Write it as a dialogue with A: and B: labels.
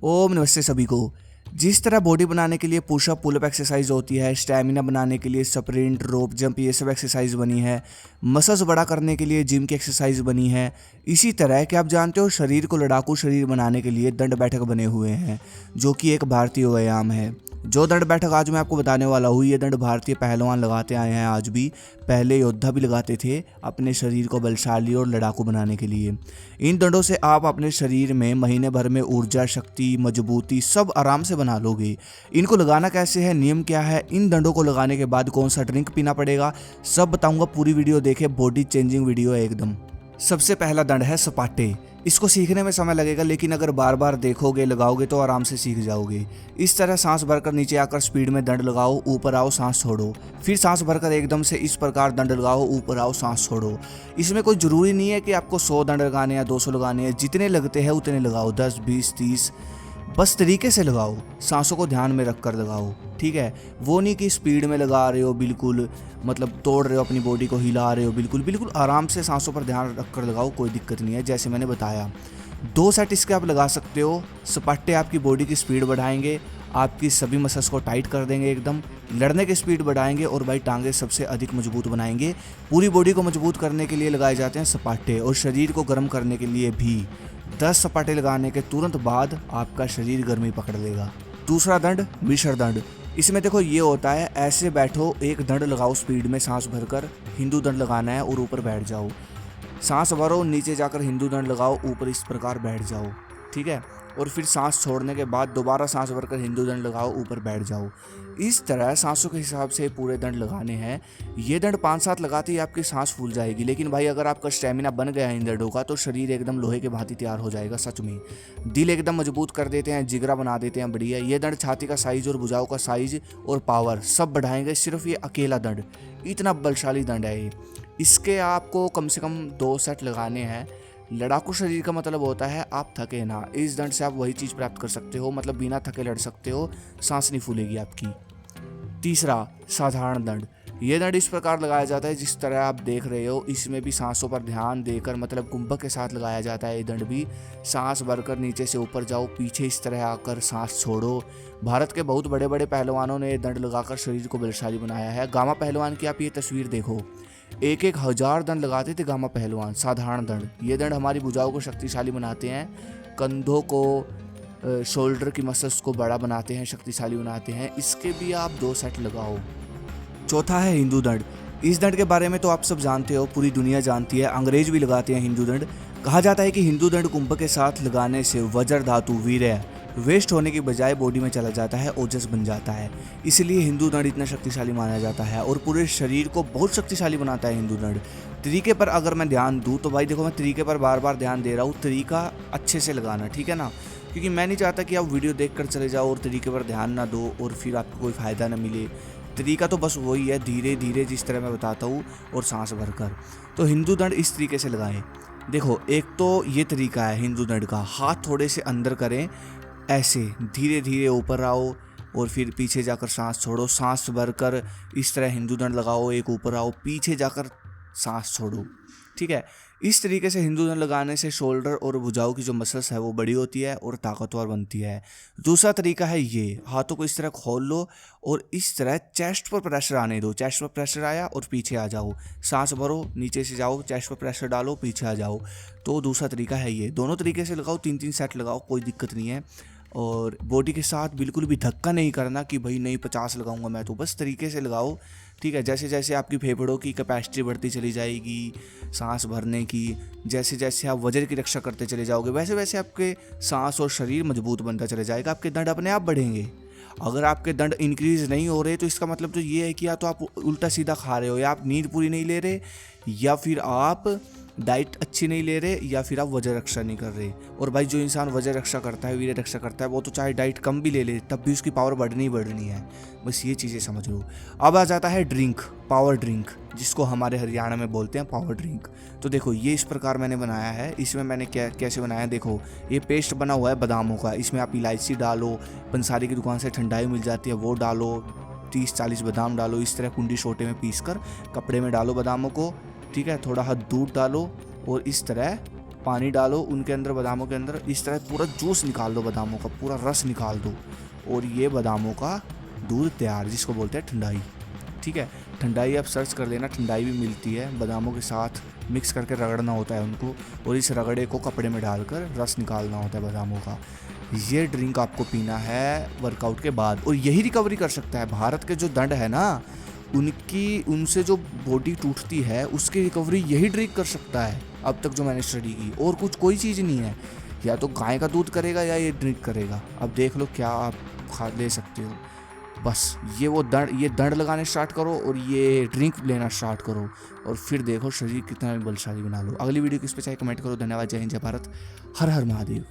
A: ओम नमस्ते सभी को। जिस तरह बॉडी बनाने के लिए पुशअप पुलअप एक्सरसाइज होती है, स्टैमिना बनाने के लिए स्प्रिंट रोप जंप ये सब एक्सरसाइज बनी है, मसल्स बड़ा करने के लिए जिम की एक्सरसाइज बनी है, इसी तरह कि आप जानते हो शरीर को लड़ाकू शरीर बनाने के लिए दंड बैठक बने हुए हैं, जो कि एक भारतीय व्यायाम है। जो दंड बैठक आज मैं आपको बताने वाला हूँ, ये दंड भारतीय पहलवान लगाते आए हैं आज भी, पहले योद्धा भी लगाते थे अपने शरीर को बलशाली और लड़ाकू बनाने के लिए। इन दंडों से आप अपने शरीर में महीने भर में ऊर्जा, शक्ति, मजबूती सब आराम से बना लोगे। इनको लगाना कैसे है, नियम क्या है, इन दंडों को लगाने के बाद कौन सा ड्रिंक पीना पड़ेगा, सब बताऊंगा। पूरी वीडियो देखे, बॉडी चेंजिंग वीडियो है एकदम। सबसे पहला दंड है सपाटे। इसको सीखने में समय लगेगा, लेकिन अगर बार बार देखोगे लगाओगे तो आराम से सीख जाओगे। इस तरह सांस भरकर नीचे आकर स्पीड में दंड लगाओ, ऊपर आओ, सांस छोड़ो, फिर सांस भरकर एकदम से इस प्रकार दंड लगाओ, ऊपर आओ, सांस छोड़ो। इसमें कोई ज़रूरी नहीं है कि आपको 100 दंड लगाने या 200 लगाने हैं, जितने लगते हैं उतने लगाओ, 10, 20, 30, बस तरीके से लगाओ, सांसों को ध्यान में रख कर लगाओ, ठीक है। वो नहीं कि स्पीड में लगा रहे हो, बिल्कुल मतलब तोड़ रहे हो, अपनी बॉडी को हिला रहे हो, बिल्कुल आराम से सांसों पर ध्यान रख कर लगाओ, कोई दिक्कत नहीं है। जैसे मैंने बताया 2 सेट इसके आप लगा सकते हो। सपाटे आपकी बॉडी की स्पीड बढ़ाएंगे, आपकी सभी मसल्स को टाइट कर देंगे, एकदम लड़ने की स्पीड बढ़ाएंगे और भाई टांगे सबसे अधिक मजबूत बनाएंगे। पूरी बॉडी को मजबूत करने के लिए लगाए जाते हैं सपाटे, और शरीर को गर्म करने के लिए भी। 10 सपाटे लगाने के तुरंत बाद आपका शरीर गर्मी पकड़ लेगा। दूसरा दंड मिश्र दंड। इसमें देखो ये होता है, ऐसे बैठो, एक दंड लगाओ स्पीड में सांस भरकर, हिंदू दंड लगाना है और ऊपर बैठ जाओ, सांस भरो, नीचे जाकर हिंदू दंड लगाओ, ऊपर इस प्रकार बैठ जाओ, ठीक है। और फिर सांस छोड़ने के बाद दोबारा सांस भरकर हिंदू दंड लगाओ, ऊपर बैठ जाओ। इस तरह सांसों के हिसाब से पूरे दंड लगाने हैं। ये दंड 5-7 लगाते ही आपकी सांस फूल जाएगी, लेकिन भाई अगर आपका स्टेमिना बन गया है इन दंडों का, तो शरीर एकदम लोहे के भांति तैयार हो जाएगा सच में। दिल एकदम मजबूत कर देते हैं, जिगरा बना देते हैं, बढ़िया। ये दंड छाती का साइज और भुजाओं का साइज और पावर सब बढ़ाएंगे, सिर्फ ये अकेला दंड। इतना बलशाली दंड है ये। इसके आपको कम से कम 2 सेट लगाने हैं। लड़ाकू शरीर का मतलब होता है आप थके ना। इस दंड से आप वही चीज़ प्राप्त कर सकते हो, मतलब बिना थके लड़ सकते हो, सांस नहीं फूलेगी आपकी। तीसरा साधारण दंड। ये दंड इस प्रकार लगाया जाता है जिस तरह आप देख रहे हो। इसमें भी सांसों पर ध्यान देकर, मतलब कुंभक के साथ लगाया जाता है ये दंड भी। सांस भरकर नीचे से ऊपर जाओ, पीछे इस तरह आकर सांस छोड़ो। भारत के बहुत बड़े बड़े पहलवानों ने ये दंड लगाकर शरीर को बलशाली बनाया है। गामा पहलवान की आप ये तस्वीर देखो, 1-1 हज़ार दंड लगाते थे गामा पहलवान, साधारण दंड। ये दंड हमारी भुजाओं को शक्तिशाली बनाते हैं, कंधों को, शोल्डर की मसल्स को बड़ा बनाते हैं, शक्तिशाली बनाते हैं। इसके भी आप 2 सेट लगाओ। चौथा है हिंदू दंड। इस दंड के बारे में तो आप सब जानते हो, पूरी दुनिया जानती है, अंग्रेज भी लगाते हैं हिंदू दंड। कहा जाता है कि हिंदू दंड कुंभ के साथ लगाने से वज्र धातु वीर्य वेस्ट होने की बजाय बॉडी में चला जाता है, ओजस बन जाता है। इसलिए हिंदू दंड इतना शक्तिशाली माना जाता है और पूरे शरीर को बहुत शक्तिशाली बनाता है हिंदू दंड। तरीके पर अगर मैं ध्यान दूँ तो भाई देखो, मैं तरीके पर बार बार ध्यान दे रहा हूँ, तरीका अच्छे से लगाना, ठीक है ना, क्योंकि मैं नहीं चाहता कि आप वीडियो देख कर चले जाओ और तरीके पर ध्यान ना दो और फिर आपको कोई फ़ायदा ना मिले। तरीका तो बस वही है, धीरे धीरे जिस तरह मैं बताता हूँ और सांस भरकर। तो हिंदू दंड इस तरीके से लगाएं। देखो, एक तो ये तरीका है हिंदू दंड का, हाथ थोड़े से अंदर करें, ऐसे धीरे धीरे ऊपर आओ और फिर पीछे जाकर सांस छोड़ो, सांस भरकर इस तरह हिंदू दंड लगाओ, एक ऊपर आओ, पीछे जाकर सांस छोड़ो, ठीक है। इस तरीके से हिंदू दंड लगाने से शोल्डर और भुजाओं की जो मसल्स है वो बड़ी होती है और ताकतवर बनती है। दूसरा तरीका है ये, हाथों को इस तरह खोल लो और इस तरह चेस्ट पर प्रेशर आने दो। चेस्ट पर प्रेशर आया और पीछे आ जाओ, सांस भरो, नीचे से जाओ, चेस्ट पर प्रेशर डालो, पीछे आ जाओ। तो दूसरा तरीका है ये। दोनों तरीके से लगाओ, 3-3 सेट लगाओ, कोई दिक्कत नहीं है। और बॉडी के साथ बिल्कुल भी धक्का नहीं करना कि भाई नहीं 50 लगाऊंगा मैं, तो बस तरीके से लगाओ, ठीक है। जैसे जैसे आपकी फेफड़ों की कैपेसिटी बढ़ती चली जाएगी सांस भरने की, जैसे जैसे आप वजन की रक्षा करते चले जाओगे, वैसे वैसे आपके सांस और शरीर मजबूत बनता चले जाएगा, आपके दंड अपने आप बढ़ेंगे। अगर आपके दंड इंक्रीज नहीं हो रहे तो इसका मतलब तो ये है कि या तो आप उल्टा सीधा खा रहे हो, या आप नींद पूरी नहीं ले रहे, या फिर आप डाइट अच्छी नहीं ले रहे, या फिर आप वजन रक्षा नहीं कर रहे। और भाई जो इंसान वजन रक्षा करता है, वीर्य रक्षा करता है, वो तो चाहे डाइट कम भी ले ले तब भी उसकी पावर बढ़नी ही बढ़नी है। बस ये चीज़ें समझ लो। अब आ जाता है ड्रिंक, पावर ड्रिंक, जिसको हमारे हरियाणा में बोलते हैं पावर ड्रिंक। तो देखो, ये इस प्रकार मैंने बनाया है। इसमें मैंने कैसे बनाया, देखो ये पेस्ट बना हुआ है बादामों का। इसमें आप इलायची डालो, पंसारी की दुकान से ठंडाई मिल जाती है वो डालो, 30-40 बादाम डालो, इस तरह कुंडी छोटे में पीस कर कपड़े में डालो बादामों को, ठीक है। थोड़ा दूध डालो और इस तरह पानी डालो उनके अंदर, बादामों के अंदर, इस तरह पूरा जूस निकाल दो, बादामों का पूरा रस निकाल दो, और ये बादामों का दूध तैयार, जिसको बोलते हैं ठंडाई। ठीक है, ठंडाई आप सर्च कर लेना, ठंडाई भी मिलती है, बादामों के साथ मिक्स करके रगड़ना होता है उनको, और इस रगड़े को कपड़े में डालकर रस निकालना होता है बादामों का। ये ड्रिंक आपको पीना है वर्कआउट के बाद, और यही रिकवरी कर सकता है। भारत के जो दंड है ना, उनसे जो बॉडी टूटती है उसकी रिकवरी यही ड्रिंक कर सकता है अब तक जो मैंने स्टडी की, और कुछ कोई चीज़ नहीं है। या तो गाय का दूध करेगा या ये ड्रिंक करेगा। अब देख लो क्या आप खा ले सकते हो। बस ये दंड लगाने स्टार्ट करो और ये ड्रिंक लेना स्टार्ट करो, और फिर देखो शरीर कितना भी बलशाली बना लो। अगली वीडियो किस पे चाहे कमेंट करो। धन्यवाद। जय हिंद, जय भारत, हर हर महादेव।